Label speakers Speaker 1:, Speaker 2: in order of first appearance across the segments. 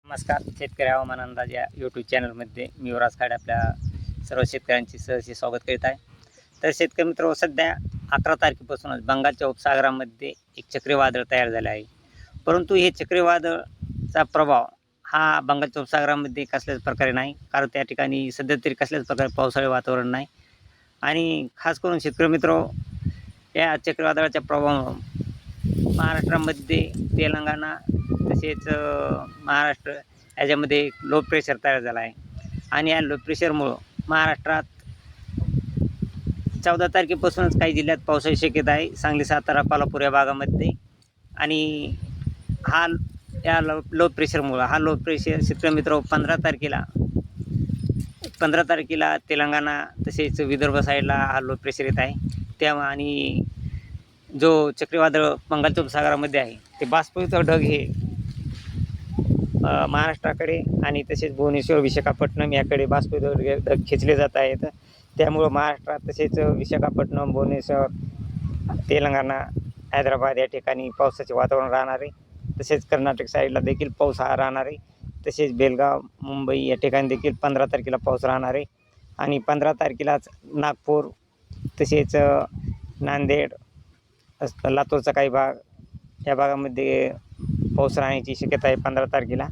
Speaker 1: नमस्कार. शेतकरी हवामान अंदाज या यूट्यूब चॅनलमध्ये मी युवराज खाडे आपल्या सर्व शेतकऱ्यांची सहर्ष स्वागत करीत आहे. तर शेतकरी मित्र, सध्या 11 तारखेपासूनच बंगालच्या उपसागरामध्ये एक चक्रीवादळ तयार झाले आहे. परंतु हे चक्रीवादळचा प्रभाव हा बंगालच्या उपसागरामध्ये कसल्याच प्रकारे नाही, कारण त्या ठिकाणी सध्या तरी कसल्याच प्रकारे पावसाळी वातावरण नाही. आणि खास करून शेतकरी मित्र, या चक्रीवादळाच्या प्रभावामुळे महाराष्ट्रामध्ये तेलंगणा तसेच महाराष्ट्र याच्यामध्ये लो प्रेशर तयार झाला आहे. आणि या लो प्रेशरमुळं महाराष्ट्रात 14 तारखेपासूनच काही जिल्ह्यात पावसाची शक्यता आहे. सांगली, सातारा, कोल्हापूर या भागामध्ये. आणि हा या लो प्रेशरमुळं लो प्रेशर शेतकरी मित्र 15 तारखेला तेलंगणा तसेच विदर्भ साईडला हा लो प्रेशर येत आहे. तेव्हा आणि जो चक्रीवादळ बंगालच्या उपसागरामध्ये आहे ते बाष्पयुक्त ढग हे महाराष्ट्राकडे आणि तसेच भुवनेश्वर, विशाखापट्टणम याकडे बाष्पयुक्त ढग खेचले जात आहेत. त्यामुळं महाराष्ट्रात तसेच विशाखापट्टणम, भुवनेश्वर, तेलंगणा, हैदराबाद या ठिकाणी पावसाचे वातावरण राहणार आहे. तसेच कर्नाटक साईडला देखील पाऊस हा राहणार आहे. तसेच बेलगाव, मुंबई या ठिकाणी देखील 15 तारखेला पाऊस राहणार आहे. आणि 15 तारखेलाच नागपूर तसेच नांदेड, लातूरचा काही भाग या भागामध्ये पाऊस राहण्याची शक्यता आहे 15 तारखेला.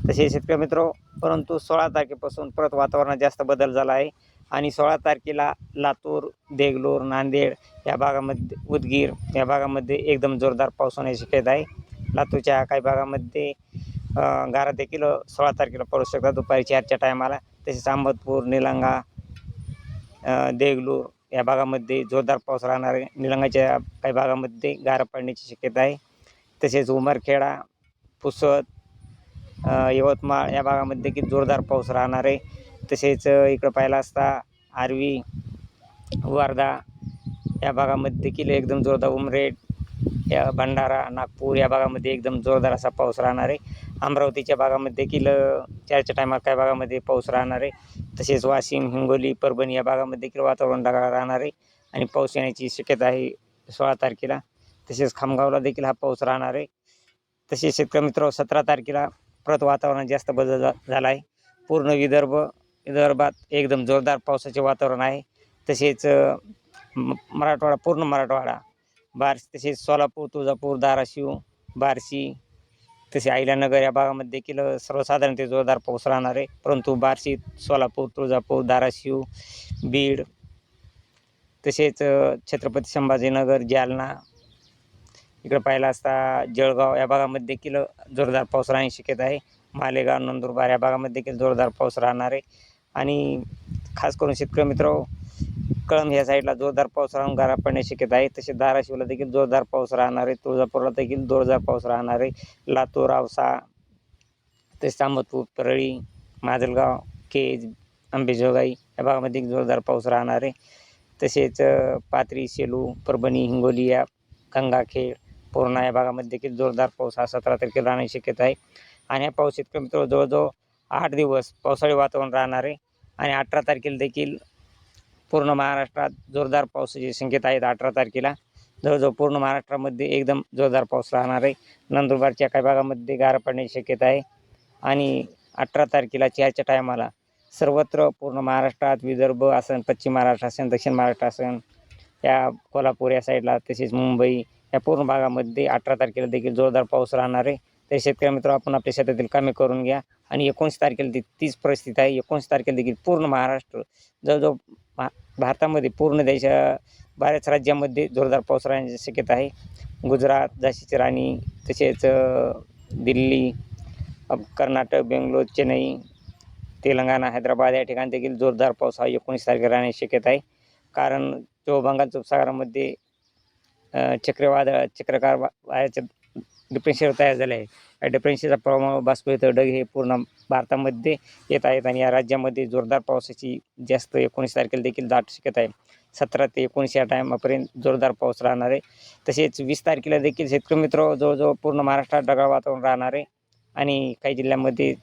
Speaker 1: तसेच शेतकरी मित्र, परंतु 16 तारखेपासून परत वातावरणात जास्त बदल झाला आहे. आणि 16 तारखेला लातूर, देगलूर, नांदेड या भागामध्ये, उदगीर या भागामध्ये एकदम जोरदार पाऊस होण्याची शक्यता आहे. लातूरच्या काही भागामध्ये गारा देखील 16 तारखेला पडू शकतात दुपारी 4च्या टायमाला. तसेच अहमदपूर, निलंगा, देगलूर या भागामध्ये जोरदार पाऊस राहणार आहे. निलंगाच्या काही भागामध्ये गारा पडण्याची शक्यता आहे. तसेच उमरखेडा, पुसद, यवतमाळ या भागामध्ये देखील जोरदार पाऊस राहणार आहे. तसेच इकडं पाहिला असता आर्वी, वर्धा या भागामध्ये देखील एकदम जोरदार, उमरेड या भंडारा, नागपूर या भागामध्ये एकदम जोरदार असा पाऊस राहणार आहे. अमरावतीच्या भागामध्ये देखील 4च्या टायमाला काही भागामध्ये पाऊस राहणार आहे. तसेच वाशिम, हिंगोली, परभणी या भागामध्ये देखील वातावरण ढगाळ राहणार आहे आणि पाऊस येण्याची शक्यता आहे 16 तारखेला. तसेच खामगावला देखील हा पाऊस राहणार आहे. तसेच शेतकरी मित्र, 17 तारखेला परत वातावरणात जास्त बदल झाला आहे. पूर्ण विदर्भात एकदम जोरदार पावसाचे वातावरण आहे. तसेच मराठवाडा, पूर्ण मराठवाडा, बार्शी, तसेच सोलापूर, तुळजापूर, धाराशिव, बार्शी, तसे अहिल्यानगर या भागामध्ये देखील सर्वसाधारणतः जोरदार पाऊस राहणार आहे. परंतु बार्शी, सोलापूर, तुळजापूर, धाराशिव, बीड तसेच छत्रपती संभाजीनगर, जालना, इकडं पाहिला असता जळगाव या भागामध्ये देखील जोरदार पाऊस राहण्याची शक्यता आहे. मालेगाव, नंदुरबार या भागामध्ये देखील जोरदार पाऊस राहणार आहे. आणि खास करून शेतकरी मित्र, कळंब ह्या साईडला जोरदार पाऊस राहून गारा पडण्याची शक्यता आहे. तसेच धाराशिवला देखील जोरदार पाऊस राहणार आहे. तुळजापूरला देखील जोरदार पाऊस राहणार आहे. लातूर, औसा, तसेच अहमदपूर, परळी, माजलगाव, केज, अंबेजोगाई या भागामध्ये जोरदार पाऊस राहणार आहे. तसेच पाथरी, सेलू, परभणी, हिंगोली या गंगाखेड, पूर्णा या भागामध्ये देखील जोरदार पाऊस हा 17 तारखेला राहण्याची शक्यता आहे. आणि हा पाऊस शेतकरी मित्र जवळजवळ 8 दिवस पावसाळी वातावरण राहणार आहे. आणि 18 तारखेला देखील पूर्ण महाराष्ट्रात जोरदार पावसाची शक्यता आहेत. 18 तारखेला जवळजवळ पूर्ण महाराष्ट्रामध्ये एकदम जोरदार पाऊस राहणार आहे. नंदुरबारच्या काही भागामध्ये गारा पडण्याची शक्यता आहे. आणि 18 तारखेला 4च्या टायमाला सर्वत्र पूर्ण महाराष्ट्रात, विदर्भ असेल, पश्चिम महाराष्ट्र असेल, दक्षिण महाराष्ट्र असेल, या कोल्हापूर या साईडला, तसेच मुंबई या पूर्ण भागामध्ये 18 तारखेला देखील जोरदार पाऊस राहणार आहे. तर शेतकरी मित्र, आपण आपल्या शेतातील कामे करून घ्या. आणि 19 तारखेला तीच परिस्थिती आहे. 19 तारखेला देखील पूर्ण महाराष्ट्र, जवळजवळ भारतामध्ये पूर्ण बऱ्याच राज्यामध्ये जोरदार पाऊस राहण्याची शक्यता आहे. गुजरात, झाशीची राणी, तसेच दिल्ली, कर्नाटक, बेंगलोर, चेन्नई, तेलंगणा, हैदराबाद या ठिकाणी देखील जोरदार पाऊस हा 19 तारखेला राहण्याची शक्यता आहे. कारण जो बंगालच्या उपसागरामध्ये चक्राकार वाऱ्याचे डिप्रेशर तयार झाले आहे. या डिप्रेशरचा प्रभाव बाष्पयुक्त ढग हे पूर्ण भारतामध्ये येत आहेत. आणि या राज्यामध्ये जोरदार पावसाची जास्त 19 तारखेला देखील दाट शक्यता आहे. 17 ते 19 या टायमापर्यंत जोरदार पाऊस राहणार आहे. तसेच 20 तारखेला देखील शेतकरी मित्र जवळजवळ पूर्ण महाराष्ट्रात ढगाळ वातावरण राहणार आहे. आणि काही जिल्ह्यांमध्ये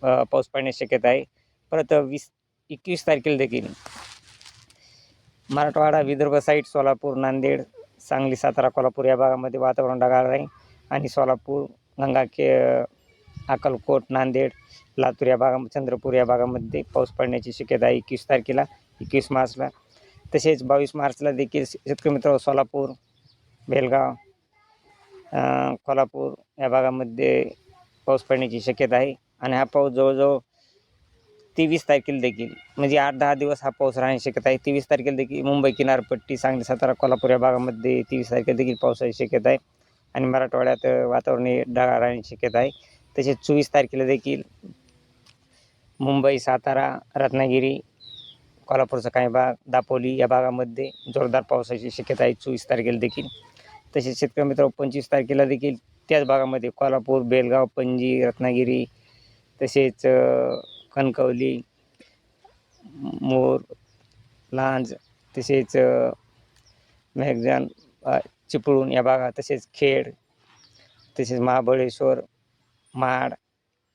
Speaker 1: पाऊस पडण्याची शक्यता आहे. परत 21 तारखेला देखील मराठवाडा, विदर्भ साईड, सोलापूर, नांदेड, सांगली, सातारा, कोल्हापूर या भागामध्ये वातावरण ढगाळ राहील. आणि सोलापूर, अक्कलकोट, नांदेड, लातूर या भागा, चंद्रपूर या भागामध्ये पाऊस पडण्याची शक्यता आहे 21 तारखेला, 21 मार्चला. तसेच 22 मार्चला देखील शेतकरी मित्रांनो सोलापूर, बेलगाव, कोल्हापूर या भागामध्ये पाऊस पडण्याची शक्यता आहे. आणि हा पाऊस जवळजवळ 23 तारखेला देखील, म्हणजे 8-10 दिवस हा पाऊस राहण्याची शक्यता आहे. 23 तारखेला देखील मुंबई किनारपट्टी, सांगली, सातारा, कोल्हापूर या भागामध्ये 23 तारखेला देखील पावसाची शक्यता आहे. आणि मराठवाड्यात वातावरणीय ढगाळ राहण्याची शक्यता आहे. तसेच 24 तारखेला देखील मुंबई, सातारा, रत्नागिरी, कोल्हापूरचा काही भाग, दापोली या भागामध्ये जोरदार पावसाची शक्यता आहे 24 तारखेला देखील. तसेच शेतकरी मित्रांनो 25 तारखेला देखील त्याच भागामध्ये कोल्हापूर, बेलगाव, पणजी, रत्नागिरी, तसेच कणकवली, मोर, लांज, तसेच मेघजान, चिपळूण या भागात, तसेच खेड, तसेच महाबळेश्वर, महाड,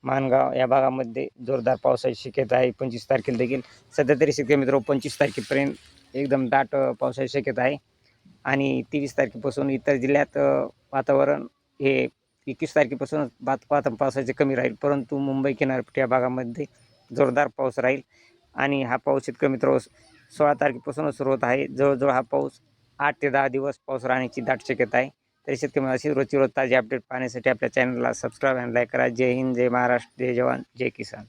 Speaker 1: माणगाव या भागामध्ये जोरदार पावसाची शक्यता आहे 25 तारखेला देखील. सध्या तरी शेतकरी मित्रांनो 25 तारखेपर्यंत एकदम दाट पावसाची शक्यता आहे. आणि 23 तारखेपासून इतर जिल्ह्यात वातावरण हे 21 तारखेपासूनच पावसाचे कमी राहील, परंतु मुंबई किनारपट्टी या भागामध्ये जोरदार पाऊस राहील. आणि हा पाऊस शेतकरी मित्रांनो 16 तारखेपासूनच सुरू होत आहे. जवळजवळ हा पाऊस 8 ते 10 दिवस पाऊस राहण्याची दाट शक्यता आहे. तरी शेतकरी अशी रोजची रोज ताजी अपडेट पाहण्यासाठी आपल्या चॅनलला सबस्क्राईब आणि लाईक करा. जय हिंद, जय महाराष्ट्र, जय जवान, जय किसान.